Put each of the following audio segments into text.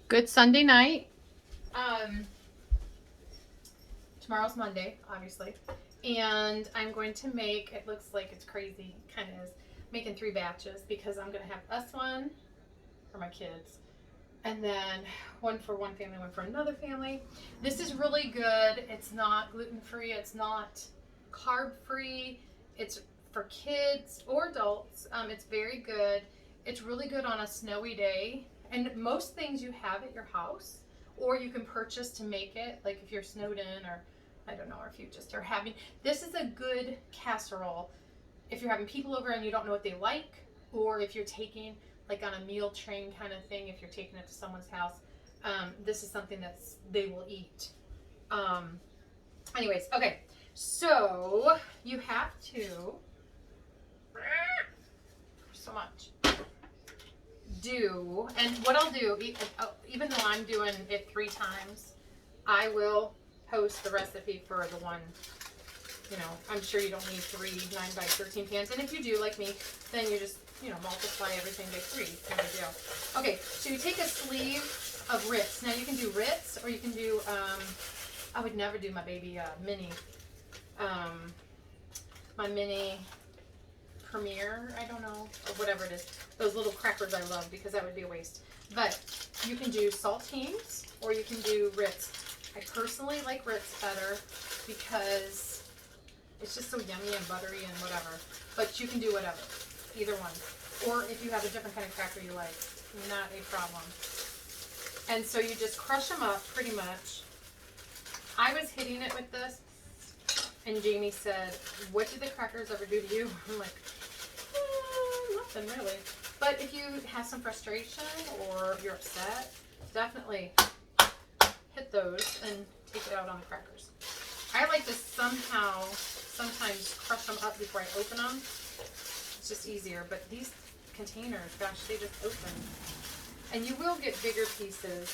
Good Sunday night. Tomorrow's Monday, obviously. And I'm going to make, it looks like it's crazy, kind of is, making 3 batches because I'm going to have us one for my kids. And then one for one family, one for another family. This is really good. It's not gluten-free. It's not carb-free. It's for kids or adults. It's very good. It's really good on a snowy day. And most things you have at your house, or you can purchase to make it, like if you're snowed in, or I don't know, or if you just are having, this is a good casserole if you're having people over and you don't know what they like, or if you're taking like on a meal train kind of thing, if you're taking it to someone's house. This is something that they will eat. Anyways, okay, so you have to, so much, do, and what I'll do, even though I'm doing it 3 times, I will post the recipe for the one. You know, I'm sure you don't need 3 9x13 pans, and if you do, like me, then you just, you know, multiply everything by 3. No big deal. Okay, so you take a sleeve of Ritz. Now you can do Ritz, or you can do, I would never do my baby mini, my mini Premier, I don't know, or whatever it is. Those little crackers I love because that would be a waste. But you can do saltines, or you can do Ritz. I personally like Ritz better because it's just so yummy and buttery and whatever. But you can do whatever, either one. Or if you have a different kind of cracker you like, not a problem. And so you just crush them up pretty much. I was hitting it with this, and Jamie said, "What did the crackers ever do to you?" I'm like, nothing really. But if you have some frustration or you're upset, definitely hit those and take it out on the crackers. I like to sometimes crush them up before I open them. It's just easier. But these containers, gosh, they just open. And you will get bigger pieces.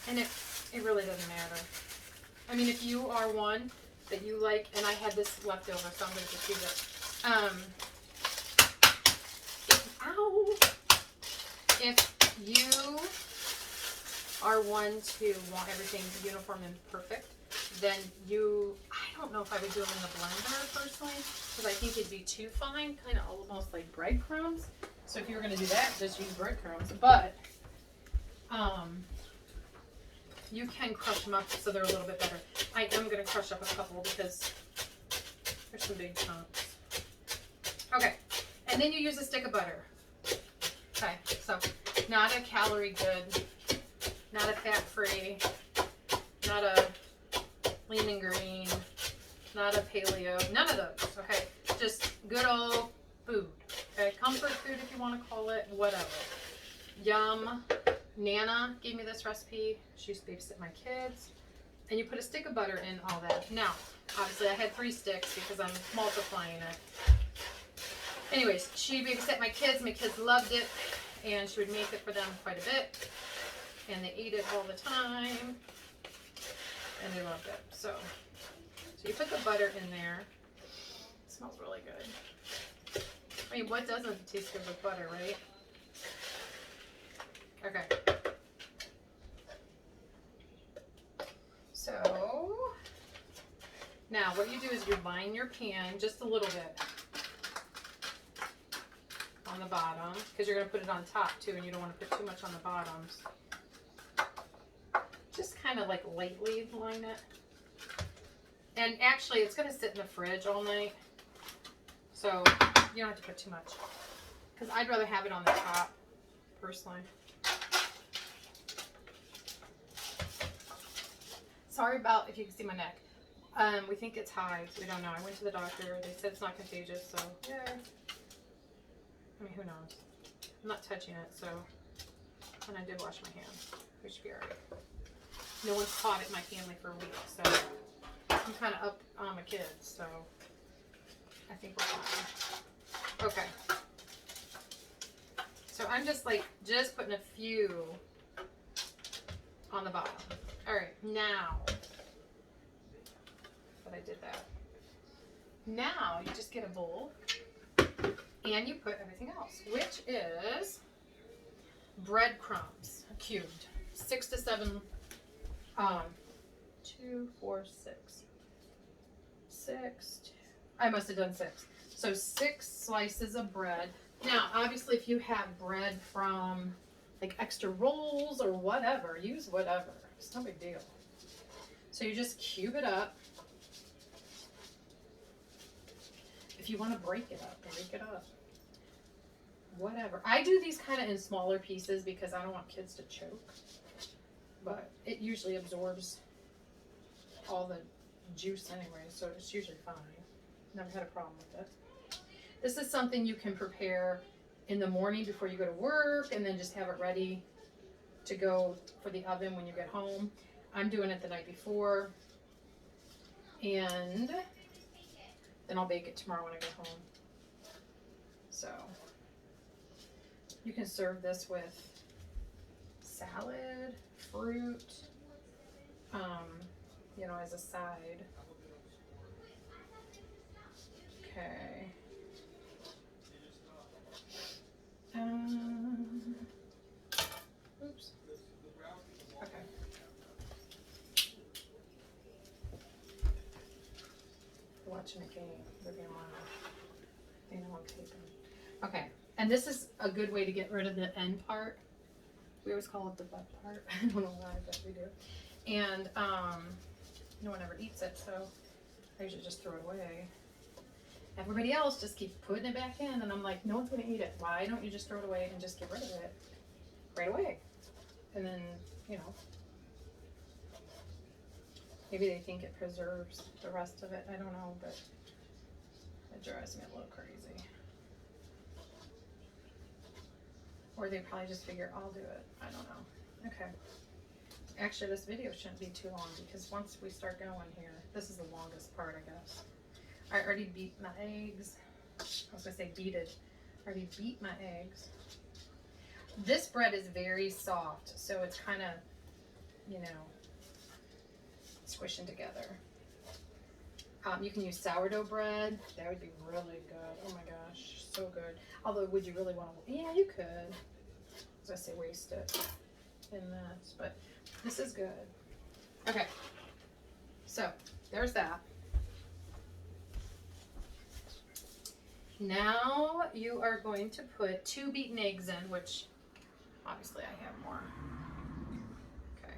And it really doesn't matter. I mean, if you are one that you like, and I had this left over, so I'm going to just use it. If you are one to want everything uniform and perfect, then I don't know if I would do them in the blender personally, because I think it'd be too fine, kind of almost like breadcrumbs. So if you were going to do that, just use breadcrumbs. But you can crush them up so they're a little bit better. I am going to crush up a couple because there's some big chunks. Okay, and then you use a stick of butter. Okay, so not a calorie good, not a fat-free, not a lean and green, not a paleo, none of those, okay? Just good old food, okay? Comfort food if you want to call it, whatever. Yum. Nana gave me this recipe. She used to babysit my kids. And you put a stick of butter in all that. Now, obviously I had 3 sticks because I'm multiplying it. Anyways, she babysat my kids. My kids loved it. And she would make it for them quite a bit. And they ate it all the time. And they loved it. So you put the butter in there. It smells really good. I mean, what doesn't taste good with butter, right? Okay. So now what you do is you line your pan just a little bit on the bottom, because you're going to put it on top too, and you don't want to put too much on the bottoms. Just kind of like lightly line it. And actually it's going to sit in the fridge all night, so you don't have to put too much, because I'd rather have it on the top personally. Sorry about if you can see my neck. We think it's hives. We don't know. I went to the doctor. They said it's not contagious, so yeah. I mean, who knows? I'm not touching it, so. And I did wash my hands. We should be alright. No one's caught it in my family for a week, so I'm kind of up on my kids, so I think we're fine. Okay. So I'm just putting a few on the bottom. Alright, now that I did that, now you just get a bowl and you put everything else, which is breadcrumbs, cubed, 6 to 7, 2, 4, 6. 6. I must have done 6. So 6 slices of bread. Now, obviously, if you have bread from like extra rolls or whatever, use whatever. It's no big deal. So you just cube it up. If you want to break it up, break it up. Whatever. I do these kind of in smaller pieces because I don't want kids to choke. But it usually absorbs all the juice anyway, so it's usually fine. Never had a problem with it. This is something you can prepare in the morning before you go to work and then just have it ready to go for the oven when you get home. I'm doing it the night before, and then I'll bake it tomorrow when I get home. So you can serve this with salad, fruit, you know, as a side. Okay. Oops. Okay. Watching a game. They're being loud. They know I'm taping. Okay. And this is a good way to get rid of the end part. We always call it the butt part. I don't know why, but we do. And no one ever eats it, so I usually just throw it away. Everybody else just keeps putting it back in, and I'm like, no one's going to eat it. Why don't you just throw it away and just get rid of it right away? And then, you know, maybe they think it preserves the rest of it. I don't know, but it drives me a little crazy. Or they probably just figure, I'll do it. I don't know. Okay. Actually, this video shouldn't be too long because once we start going here, this is the longest part, I guess. I already beat my eggs. I was going to say beated. I already beat my eggs. This bread is very soft, so it's kind of, you know, squishing together. You can use sourdough bread. That would be really good. Oh my gosh, so good. Although, would you really want to? Yeah, you could. As I say, waste it in this, but this is good. Okay, so there's that. Now you are going to put 2 beaten eggs in, which obviously I have more. Okay.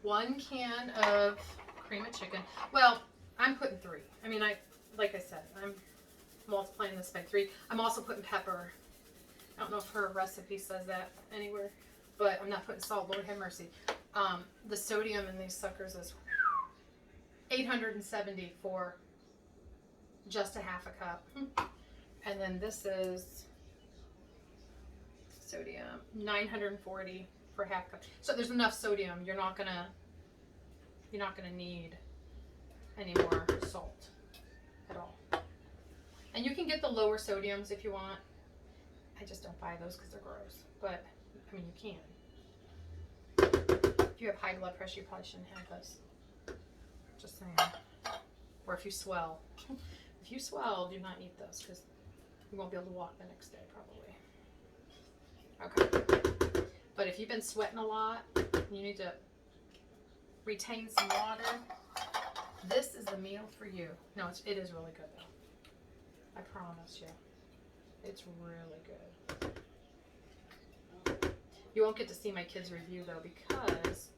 1 can of cream of chicken. Well, I'm putting 3. I mean, like I said, I'm multiplying this by 3. I'm also putting pepper. I don't know if her recipe says that anywhere, but I'm not putting salt. Lord have mercy. The sodium in these suckers is 870 for just a half a cup. And then this is sodium, 940 for half cup. So there's enough sodium. You're not gonna need any more salt at all. And you can get the lower sodiums if you want. I just don't buy those because they're gross. But I mean, you can. If you have high blood pressure, you probably shouldn't have this. Just saying. Or if you swell. If you swell, do not eat this because you won't be able to walk the next day probably. Okay. But if you've been sweating a lot, you need to retain some water. This is the meal for you. No, it is really good though. I promise you. It's really good. You won't get to see my kids' review though because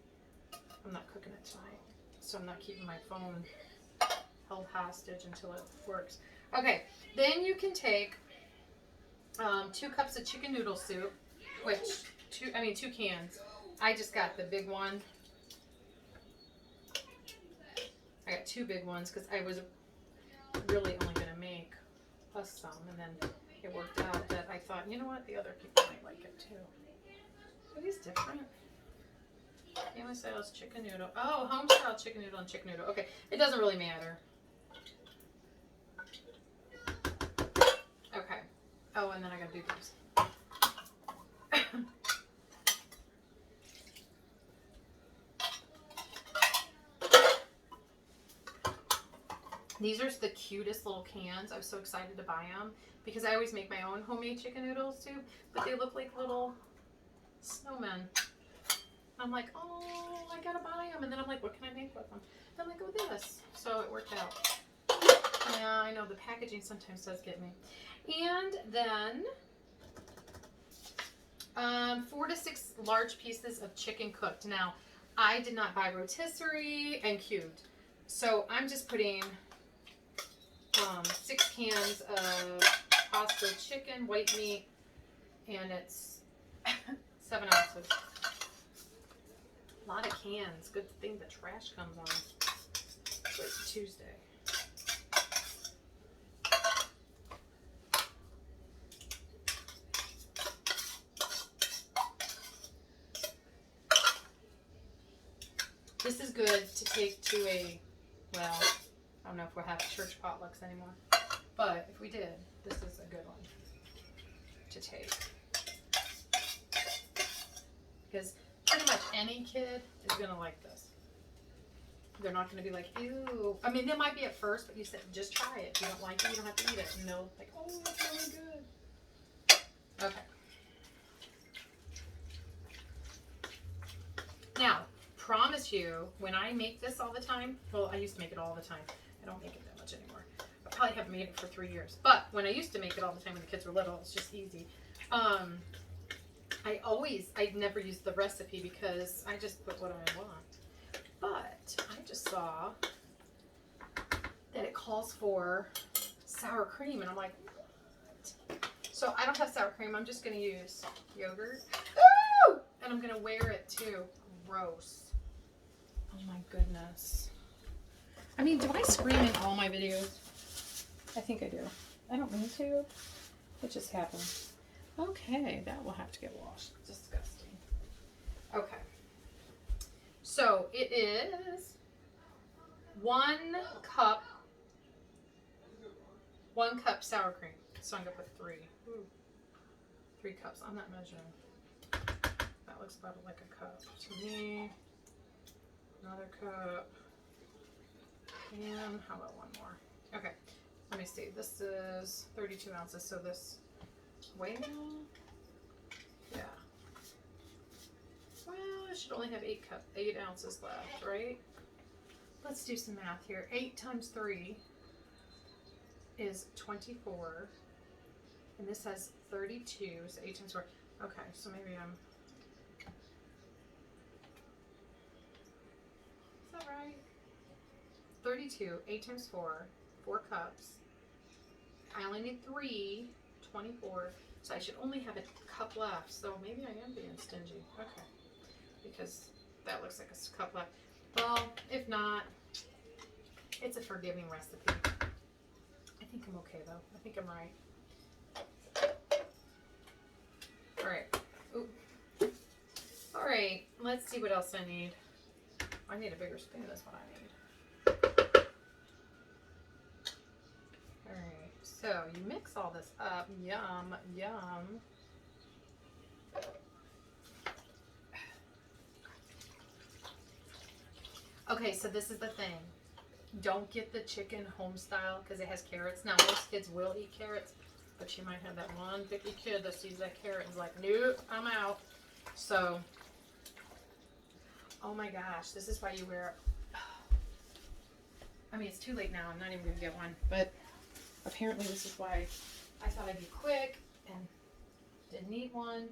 I'm not cooking it tonight. So I'm not keeping my phone held hostage until it works. Okay, then you can take 2 cups of chicken noodle soup, which 2 cans. I just got the big one. I got 2 big ones because I was really only going to make us some, and then it worked out that I thought, you know what, the other people might like it too. Are these different? Family styles chicken noodle. Oh, home style chicken noodle and chicken noodle. Okay, it doesn't really matter. Okay. Oh, and then I gotta do these. These are the cutest little cans. I was so excited to buy them because I always make my own homemade chicken noodle soup, but they look like little snowmen. I'm like, oh, I gotta buy them. And then I'm like, what can I make with them? And I'm like, oh, this. So it worked out. Yeah, I know the packaging sometimes does get me. And then 4 to 6 large pieces of chicken cooked. Now, I did not buy rotisserie and cubed. So I'm just putting 6 cans of pasta chicken, white meat, and it's 7 ounces. A lot of cans. Good thing the trash comes on. So it's Tuesday. This is good to take to a, well, I don't know if we'll have church potlucks anymore, but if we did, this is a good one to take. Because pretty much any kid is going to like this. They're not going to be like, ew. I mean, they might be at first, but you said, just try it. If you don't like it, you don't have to eat it. And they'll like, oh, that's really good. Okay. Now, promise you, when I make this all the time, well, I used to make it all the time. I don't make it that much anymore. I probably haven't made it for 3 years. But when I used to make it all the time when the kids were little, it's just easy. I never used the recipe because I just put what I want. But I just saw that it calls for sour cream. And I'm like, what? So I don't have sour cream. I'm just going to use yogurt. Ooh! And I'm going to wear it too. Gross. Oh my goodness. I mean, do I scream in all my videos? I think I do. I don't mean to. It just happens. Okay, that will have to get washed. Disgusting. Okay. So it is 1 cup sour cream. So I'm going to put 3. Ooh. 3 cups. I'm not measuring. That looks about like a cup to me. Another cup. And how about 1 more? Okay. Let me see. This is 32 ounces. So this, wait, yeah. Well, I should only have 8 ounces left, right? Let's do some math here. 8 times 3 is 24. And this has 32. So 8 times 4. Okay, so maybe I'm... Is that right? 32, 8 times 4, 4 cups. I only need 3, 24. So I should only have a cup left. So maybe I am being stingy. Okay. Because that looks like a cup left. Well, if not, it's a forgiving recipe. I think I'm okay though. I think I'm right. Alright. Ooh. Alright, let's see what else I need. I need a bigger spoon, that's what I need. Alright, so you mix all this up. Yum, yum. Okay, so this is the thing. Don't get the chicken home style because it has carrots. Now, most kids will eat carrots, but you might have that one picky kid that sees that carrot and is like, nope, I'm out. So, oh my gosh, this is why you wear it. I mean, it's too late now. I'm not even going to get one. But apparently this is why I thought I'd be quick and didn't need one.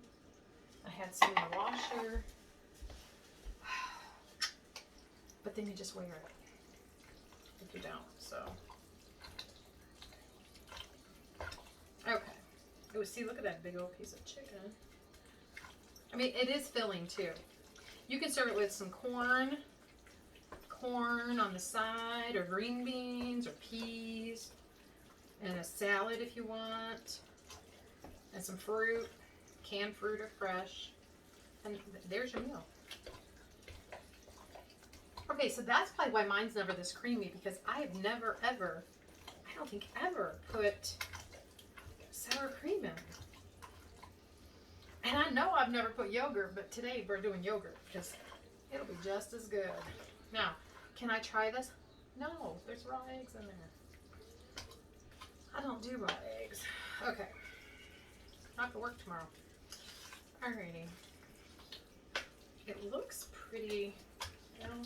I had some in the washer. But then you just wear it. If you don't, so. Okay. Oh, see, look at that big old piece of chicken. I mean, it is filling too. You can serve it with some corn on the side, or green beans, or peas, and a salad if you want, and some fruit, canned fruit or fresh, and there's your meal. Okay, so that's probably why mine's never this creamy, because I have never, ever, I don't think ever put sour cream in. And I know I've never put yogurt, but today we're doing yogurt because it'll be just as good. Now, can I try this? No, there's raw eggs in there. I don't do raw eggs. Okay. I have to work tomorrow. Alrighty. It looks pretty, you know,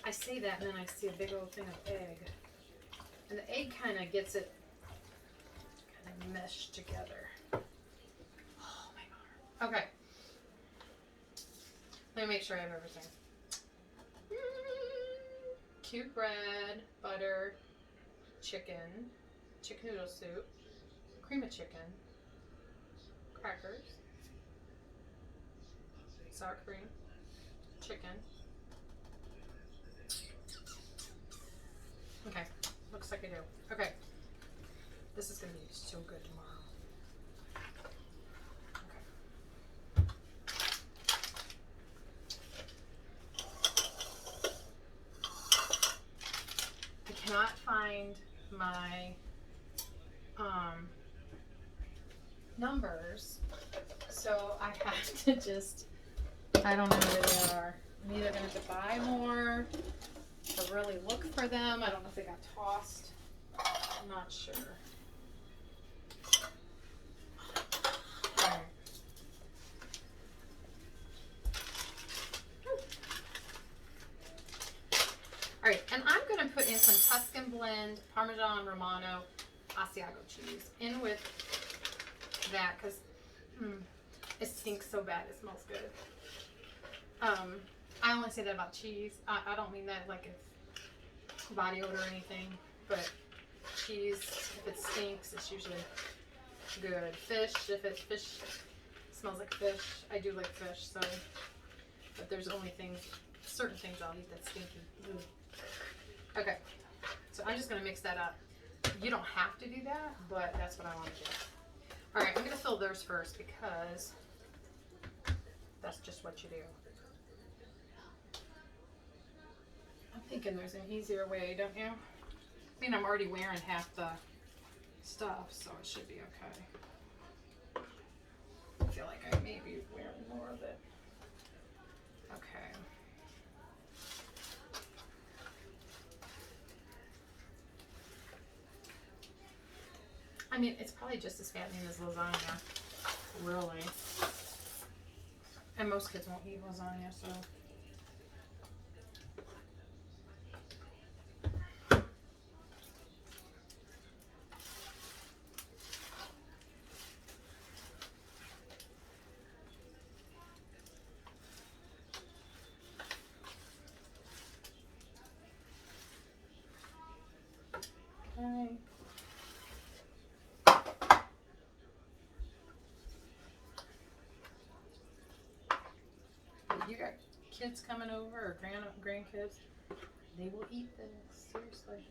I say that and then I see a big old thing of egg. And the egg kind of gets it kind of meshed together. Oh my God. Okay. Let me make sure I have everything. Cube bread, butter, chicken noodle soup, cream of chicken, crackers, sour cream, chicken. Okay, looks like I do. Okay, this is gonna be so good tomorrow. I cannot find my numbers, so I have to just, I don't know where they are. I'm either gonna have to buy more or really look for them. I don't know if they got tossed. I'm not sure. Alright. Alright, and I'm gonna put in some Tuscan blend Parmesan Romano Asiago cheese in with that because it stinks so bad. It smells good. I only say that about cheese. I don't mean that like it's body odor or anything, but cheese, if it stinks, it's usually good. Fish, if it's fish, smells like fish. I do like fish, so, but there's only certain things I'll eat that's stinky. Ooh. Okay, so I'm just gonna mix that up. You don't have to do that, but that's what I want to do. All right, I'm gonna fill theirs first because that's just what you do. I'm thinking there's an easier way, don't you? I mean, I'm already wearing half the stuff, so it should be okay. I feel like I may be wearing more of it. Okay. I mean, it's probably just as fattening as lasagna, really. And most kids won't eat lasagna, so. Okay. You got kids coming over or grandkids, they will eat this, seriously.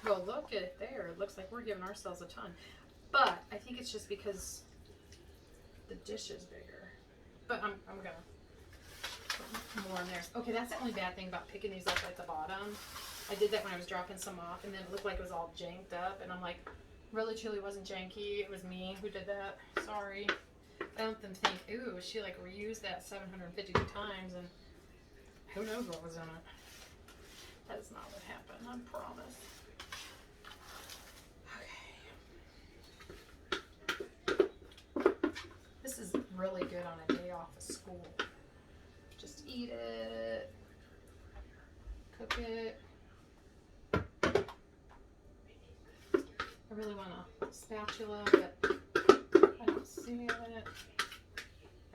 Well, look at it there. It looks like we're giving ourselves a ton. But I think it's just because the dish is bigger. But I'm gonna put more in there. Okay, that's the only bad thing about picking these up at the bottom. I did that when I was dropping some off, and then it looked like it was all janked up, and I'm like, really truly wasn't janky. It was me who did that. Sorry. I don't think, ooh, she like reused that 752 times, and who knows what was in it. That is not what happened, I promise. Okay. This is really good on a day off of school. Just eat it, cook it. I really want a spatula, but